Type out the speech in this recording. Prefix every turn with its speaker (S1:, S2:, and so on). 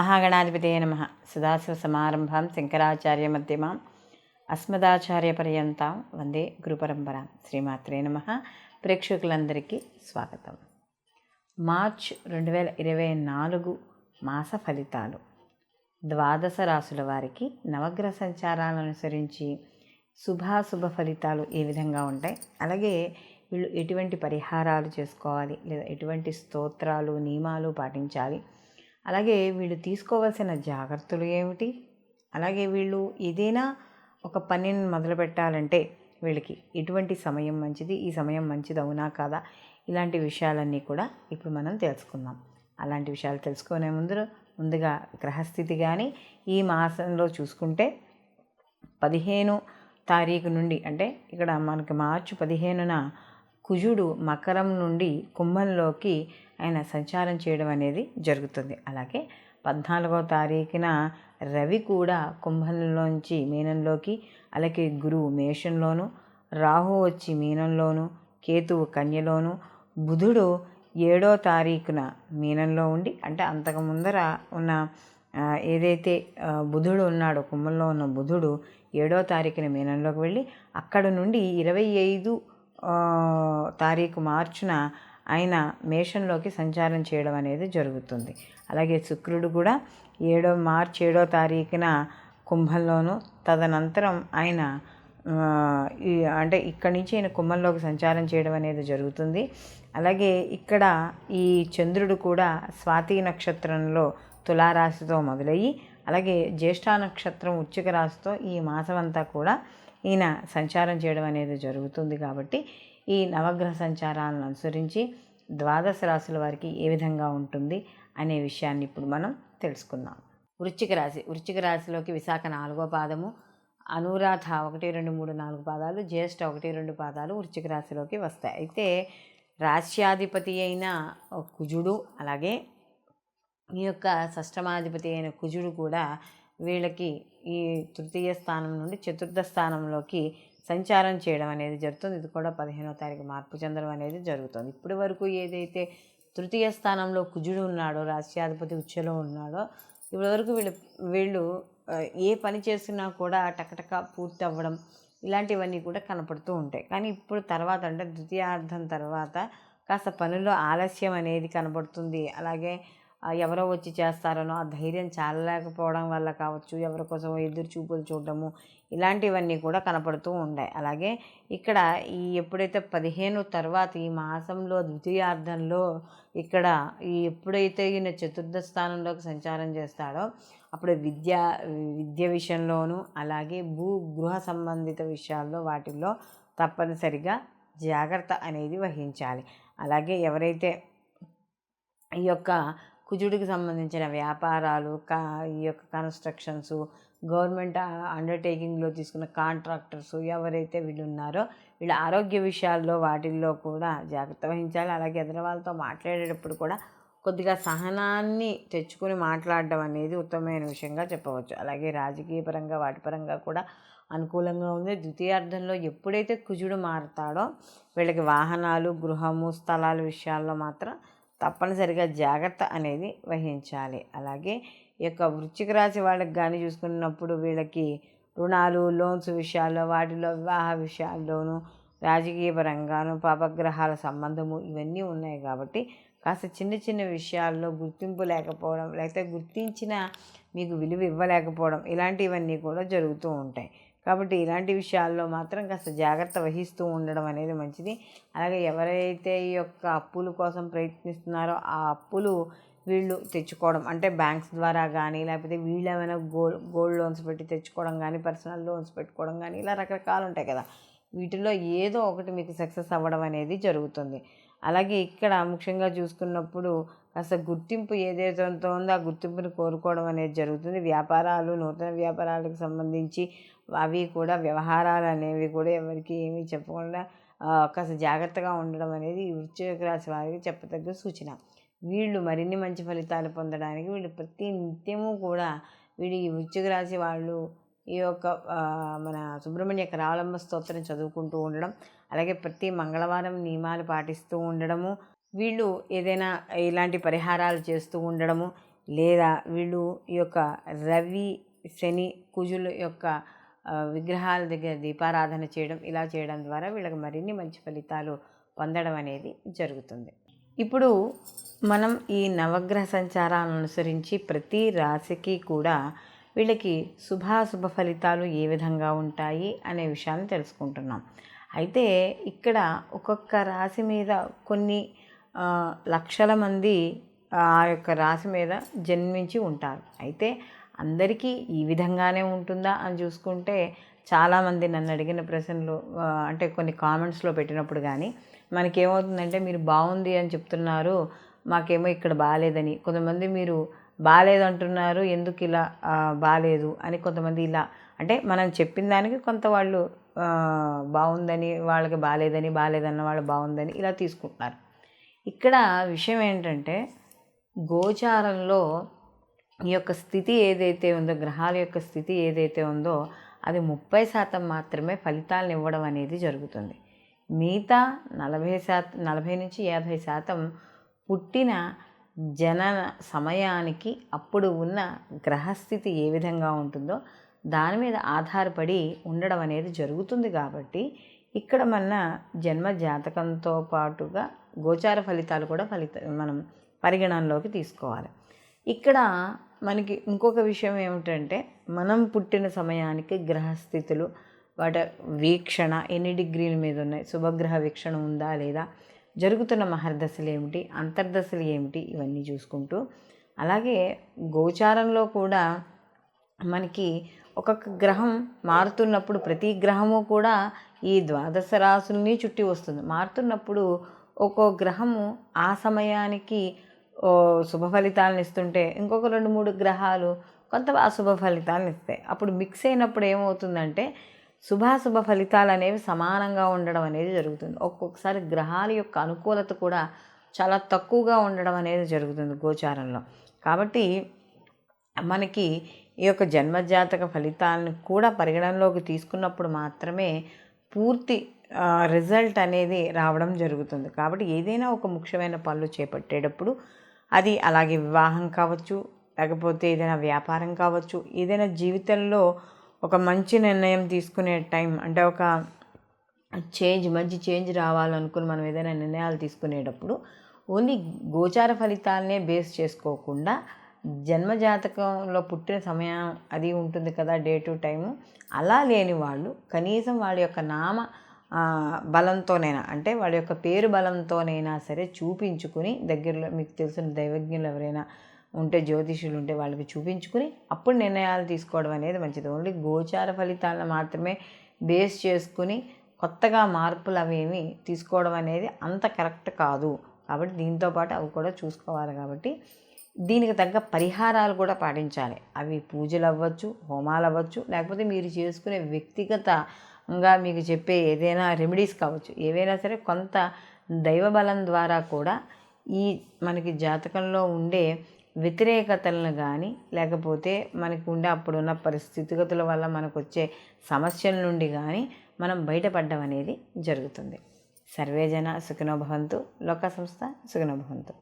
S1: మహాగణాధిపతయే నమః. సదాశివసమారంభాం శంకరాచార్య మధ్యమాం అస్మదాచార్యపర్యంతాం వందే గురుపరంపరాం. శ్రీమాత్రే నమః. ప్రేక్షకులందరికీ స్వాగతం. మార్చ్ 2024 మాస ఫలితాలు. ద్వాదశ రాశుల వారికి నవగ్రహ సంచారాలను అనుసరించి శుభాశుభ ఫలితాలు ఏ విధంగా ఉంటాయి, అలాగే వీళ్ళు ఎటువంటి పరిహారాలు చేసుకోవాలి, లేదా ఎటువంటి స్తోత్రాలు నియమాలు పాటించాలి, అలాగే వీళ్ళు తీసుకోవాల్సిన జాగ్రత్తలు ఏమిటి, అలాగే వీళ్ళు ఏదైనా ఒక పనిని మొదలు పెట్టాలంటే వీళ్ళకి ఎటువంటి సమయం మంచిది, ఈ సమయం మంచిది అవునా కాదా, ఇలాంటి విషయాలన్నీ కూడా ఇప్పుడు మనం తెలుసుకుందాం. అలాంటి విషయాలు తెలుసుకునే ముందుగా గ్రహస్థితి కానీ ఈ మాసంలో చూసుకుంటే 15 తారీఖు నుండి, అంటే ఇక్కడ మనకి మార్చి 15న కుజుడు మకరం నుండి కుంభంలోకి ఆయన సంచారం చేయడం అనేది జరుగుతుంది. అలాగే 14వ తారీఖున రవి కూడా కుంభంలోంచి మీనంలోకి, అలాగే గురువు మేషంలోను, రాహు వచ్చి మీనంలోను, కేతువు కన్యలోను, బుధుడు 7వ తారీఖున మీనంలో ఉండి, అంటే అంతకు ముందర ఉన్న ఏదైతే బుధుడు ఉన్నాడో కుంభంలో ఉన్న బుధుడు 7వ తారీఖున మీనంలోకి వెళ్ళి అక్కడ నుండి 25 తారీఖు మార్చున ఆయన మేషంలోకి సంచారం చేయడం అనేది జరుగుతుంది. అలాగే శుక్రుడు కూడా మార్చి 7వ తారీఖున కుంభంలోను, తదనంతరం ఆయన అంటే ఇక్కడి నుంచి ఆయన కుంభంలోకి సంచారం చేయడం అనేది జరుగుతుంది. అలాగే ఇక్కడ ఈ చంద్రుడు కూడా స్వాతి నక్షత్రంలో తులారాశితో మొదలయ్యి, అలాగే జ్యేష్ఠ నక్షత్రం వృశ్చిక రాశితో ఈ మాసం అంతా కూడా ఈయన సంచారం చేయడం అనేది జరుగుతుంది. కాబట్టి ఈ నవగ్రహ సంచారాలను అనుసరించి ద్వాదశ రాశుల వారికి ఏ విధంగా ఉంటుంది అనే విషయాన్ని ఇప్పుడు మనం తెలుసుకుందాం. వృశ్చిక రాశిలోకి విశాఖ 4వ పాదము, అనురాధ 1, 2, 3, 4 పాదాలు, జ్యేష్ఠ 1, 2 పాదాలు వృశ్చిక రాశిలోకి వస్తాయి. అయితే రాశ్యాధిపతి అయిన కుజుడు, అలాగే ఈ యొక్క షష్టమాధిపతి అయిన కుజుడు కూడా వీళ్ళకి ఈ తృతీయ స్థానం నుండి చతుర్థ స్థానంలోకి సంచారం చేయడం అనేది జరుగుతుంది. ఇది కూడా 15వ తారీఖు మార్పు చెందడం అనేది జరుగుతుంది. ఇప్పటి వరకు ఏదైతే తృతీయ స్థానంలో కుజుడు ఉన్నాడో, రాశ్యాధిపతి ఉచ్చలో ఉన్నాడో, ఇప్పటి వరకు వీళ్ళు ఏ పని చేసినా కూడా టకటక పూర్తి అవ్వడం ఇలాంటివన్నీ కూడా కనపడుతూ ఉంటాయి. కానీ ఇప్పుడు తర్వాత, అంటే ద్వితీయార్థం తర్వాత కాస్త పనుల్లో ఆలస్యం అనేది కనబడుతుంది. అలాగే ఎవరో వచ్చి చేస్తారనో ఆ ధైర్యం చాలలేకపోవడం వల్ల కావచ్చు, ఎవరి కోసం ఎదురు చూపులు చూడడము ఇలాంటివన్నీ కూడా కనపడుతూ ఉన్నాయి. అలాగే ఇక్కడ ఎప్పుడైతే 15 తర్వాత ఈ మాసంలో ద్వితీయార్థంలో ఇక్కడ ఎప్పుడైతే ఈయన చతుర్థ స్థానంలోకి సంచారం చేస్తాడో అప్పుడు విద్య విషయంలోనూ, అలాగే గృహ సంబంధిత విషయాల్లో వాటిల్లో తప్పనిసరిగా జాగ్రత్త అనేది వహించాలి. అలాగే ఎవరైతే ఈ యొక్క కుజుడికి సంబంధించిన వ్యాపారాలు, ఈ యొక్క కన్స్ట్రక్షన్స్, గవర్నమెంట్ అండర్టేకింగ్లో తీసుకున్న కాంట్రాక్టర్స్ ఎవరైతే వీళ్ళు ఉన్నారో వీళ్ళ ఆరోగ్య విషయాల్లో వాటిల్లో కూడా జాగ్రత్త వహించాలి. అలాగే ఎదురు వాళ్ళతో మాట్లాడేటప్పుడు కూడా కొద్దిగా సహనాన్ని తెచ్చుకొని మాట్లాడడం అనేది ఉత్తమమైన విషయంగా చెప్పవచ్చు. అలాగే రాజకీయ పరంగా వాటి పరంగా కూడా అనుకూలంగా ఉంది. ద్వితీయార్థంలో ఎప్పుడైతే కుజుడు మారుతాడో వీళ్ళకి వాహనాలు, గృహము, స్థలాల విషయాల్లో మాత్రం తప్పనిసరిగా జాగ్రత్త అనేది వహించాలి. అలాగే ఈ యొక్క వృశ్చిక రాశి వాళ్ళకి కానీ చూసుకున్నప్పుడు వీళ్ళకి రుణాలు, లోన్స్ విషయాల్లో, వాటిలో వివాహ విషయాల్లోనూ, రాజకీయ పరంగాను, పాపగ్రహాల సంబంధము ఇవన్నీ ఉన్నాయి. కాబట్టి కాస్త చిన్న చిన్న విషయాల్లో గుర్తింపు లేకపోవడం, లేకపోతే గుర్తించిన మీకు విలువ ఇవ్వలేకపోవడం ఇలాంటివన్నీ కూడా జరుగుతూ ఉంటాయి. కాబట్టి ఇలాంటి విషయాల్లో మాత్రం కాస్త జాగ్రత్త వహిస్తూ ఉండడం అనేది మంచిది. అలాగే ఎవరైతే ఈ యొక్క అప్పుల కోసం ప్రయత్నిస్తున్నారో ఆ అప్పులు వీళ్ళు తెచ్చుకోవడం, అంటే బ్యాంక్స్ ద్వారా కానీ, లేకపోతే వీళ్ళు ఏమైనా గోల్డ్ లోన్స్ పెట్టి తెచ్చుకోవడం కానీ, పర్సనల్ లోన్స్ పెట్టుకోవడం కానీ, ఇలా రకరకాలు ఉంటాయి కదా, వీటిలో ఏదో ఒకటి మీకు సక్సెస్ అవ్వడం అనేది జరుగుతుంది. అలాగే ఇక్కడ ముఖ్యంగా చూసుకున్నప్పుడు కాస్త గుర్తింపు ఏదైతే ఉందో ఆ గుర్తింపుని కోరుకోవడం అనేది జరుగుతుంది. వ్యాపారాలు, నూతన వ్యాపారాలకు సంబంధించి అవి కూడా, వ్యవహారాలు అనేవి కూడా ఎవరికి ఏమీ చెప్పకుండా కాస్త జాగ్రత్తగా ఉండడం అనేది వృశ్చిక రాశి వారికి చెప్పదగ్గ సూచన. వీళ్ళు మరిన్ని మంచి ఫలితాలు పొందడానికి వీళ్ళు ప్రతి నిత్యము కూడా ఈ వృశ్చిక రాశి వాళ్ళు ఈ యొక్క మన సుబ్రహ్మణ్య కరావలంబ స్తోత్రం చదువుకుంటూ ఉండడం, అలాగే ప్రతి మంగళవారం నియమాలు పాటిస్తూ ఉండడము, వీళ్ళు ఏదైనా ఇలాంటి పరిహారాలు చేస్తూ ఉండడము లేదా వీళ్ళు ఈ యొక్క రవి శని కుజుల యొక్క విగ్రహాల దగ్గర దీపారాధన చేయడం, ఇలా చేయడం ద్వారా వీళ్ళకి మరిన్ని మంచి ఫలితాలు పొందడం అనేది జరుగుతుంది. ఇప్పుడు మనం ఈ నవగ్రహ సంచారాలను అనుసరించి ప్రతి రాశికి కూడా వీళ్ళకి శుభాశుభ ఫలితాలు ఏ విధంగా ఉంటాయి అనే విషయాన్ని తెలుసుకుంటున్నాం. అయితే ఇక్కడ ఒక్కొక్క రాశి మీద కొన్ని లక్షల మంది ఆ యొక్క రాశి మీద జన్మించి ఉంటారు. అయితే అందరికీ ఈ విధంగానే ఉంటుందా అని చూసుకుంటే చాలామంది నన్ను అడిగిన ప్రశ్నలు అంటే కొన్ని కామెంట్స్లో పెట్టినప్పుడు కానీ మనకేమవుతుందంటే, మీరు బాగుంది అని చెప్తున్నారు, మాకేమో ఇక్కడ బాగాలేదని, కొంతమంది మీరు బాగాలేదంటున్నారు ఎందుకు ఇలా బాగాలేదు అని, కొంతమంది ఇలా అంటే మనం చెప్పిన దానికి కొంత వాళ్ళు బాగుందని, వాళ్ళకి బాగాలేదన్న వాళ్ళు బాగుందని ఇలా తీసుకుంటున్నారు. ఇక్కడ విషయం ఏంటంటే, గోచారంలో ఈ యొక్క స్థితి ఏదైతే ఉందో, గ్రహాల యొక్క స్థితి ఏదైతే ఉందో అది 30% మాత్రమే ఫలితాలను ఇవ్వడం అనేది జరుగుతుంది. మిగతా 40 నుంచి 50% పుట్టిన జనన సమయానికి అప్పుడు ఉన్న గ్రహస్థితి ఏ విధంగా ఉంటుందో దాని మీద ఆధారపడి ఉండడం అనేది జరుగుతుంది. కాబట్టి ఇక్కడ మన జన్మ జాతకంతో పాటుగా గోచార ఫలితాలు కూడా మనం పరిగణనలోకి తీసుకోవాలి. ఇక్కడ మనకి ఇంకొక విషయం ఏమిటంటే, మనం పుట్టిన సమయానికి గ్రహస్థితులు వాటి వీక్షణ ఎన్ని డిగ్రీల మీద ఉన్నాయి, శుభగ్రహ వీక్షణ ఉందా లేదా, జరుగుతున్న మహర్దశలు ఏమిటి, అంతర్దశలు ఏమిటి, ఇవన్నీ చూసుకుంటూ, అలాగే గోచారంలో కూడా మనకి ఒక్కొక్క గ్రహం మారుతున్నప్పుడు ప్రతి గ్రహము కూడా ఈ 12 రాశుల్ని చుట్టి వస్తుంది. మారుతున్నప్పుడు ఒక్కో గ్రహము ఆ సమయానికి శుభ ఫలితాలను ఇస్తుంటే ఇంకొక 2-3 గ్రహాలు కొంత అశుభ ఫలితాలను ఇస్తాయి. అప్పుడు మిక్స్ అయినప్పుడు ఏమవుతుందంటే శుభాశుభ ఫలితాలు అనేవి సమానంగా ఉండడం అనేది జరుగుతుంది. ఒక్కొక్కసారి గ్రహాల యొక్క అనుకూలత కూడా చాలా తక్కువగా ఉండడం అనేది జరుగుతుంది గోచారంలో. కాబట్టి మనకి ఈ యొక్క జన్మజాతక ఫలితాలను కూడా పరిగణనలోకి తీసుకున్నప్పుడు మాత్రమే పూర్తి రిజల్ట్ అనేది రావడం జరుగుతుంది. కాబట్టి ఏదైనా ఒక ముఖ్యమైన పనులు చేపట్టేటప్పుడు, అది అలాగే వివాహం కావచ్చు, లేకపోతే ఏదైనా వ్యాపారం కావచ్చు, ఏదైనా జీవితంలో ఒక మంచి నిర్ణయం తీసుకునే టైం అంటే ఒక మంచి చేంజ్ రావాలనుకుని మనం ఏదైనా నిర్ణయాలు తీసుకునేటప్పుడు ఓన్లీ గోచార ఫలితాలనే బేస్ చేసుకోకుండా జన్మజాతకంలో పుట్టిన సమయం అది ఉంటుంది కదా, డే టు టైము, అలా లేని వాళ్ళు కనీసం వాళ్ళ యొక్క నామ బలంతోనైనా అంటే వాళ్ళ యొక్క పేరు బలంతోనైనా సరే చూపించుకుని, దగ్గరలో మీకు తెలిసిన దైవజ్ఞులు ఎవరైనా ఉంటే, జ్యోతిషులు ఉంటే వాళ్ళకి చూపించుకుని అప్పుడు నిర్ణయాలు తీసుకోవడం అనేది మంచిది. ఓన్లీ గోచార ఫలితాలను మాత్రమే బేస్ చేసుకుని కొత్తగా మార్పులు అవేమి తీసుకోవడం అనేది అంత కరెక్ట్ కాదు. కాబట్టి దీంతోపాటు అవి కూడా చూసుకోవాలి. కాబట్టి దీనికి తగ్గ పరిహారాలు కూడా పాటించాలి. అవి పూజలు అవ్వచ్చు, హోమాలు అవ్వచ్చు, లేకపోతే మీరు చేసుకునే వ్యక్తిగతంగా మీకు చెప్పే ఏదైనా రెమెడీస్ కావచ్చు, ఏవైనా సరే కొంత దైవబలం ద్వారా కూడా ఈ మనకి జాతకంలో ఉండే వ్యతిరేకతలను కానీ, లేకపోతే మనకు ఉండే అప్పుడున్న పరిస్థితిగతుల వల్ల మనకు వచ్చే సమస్యల నుండి కానీ మనం బయటపడడం అనేది జరుగుతుంది. సర్వేజన సుఖినో భవంతు, లోక సంస్థ సుఖినో భవంతు.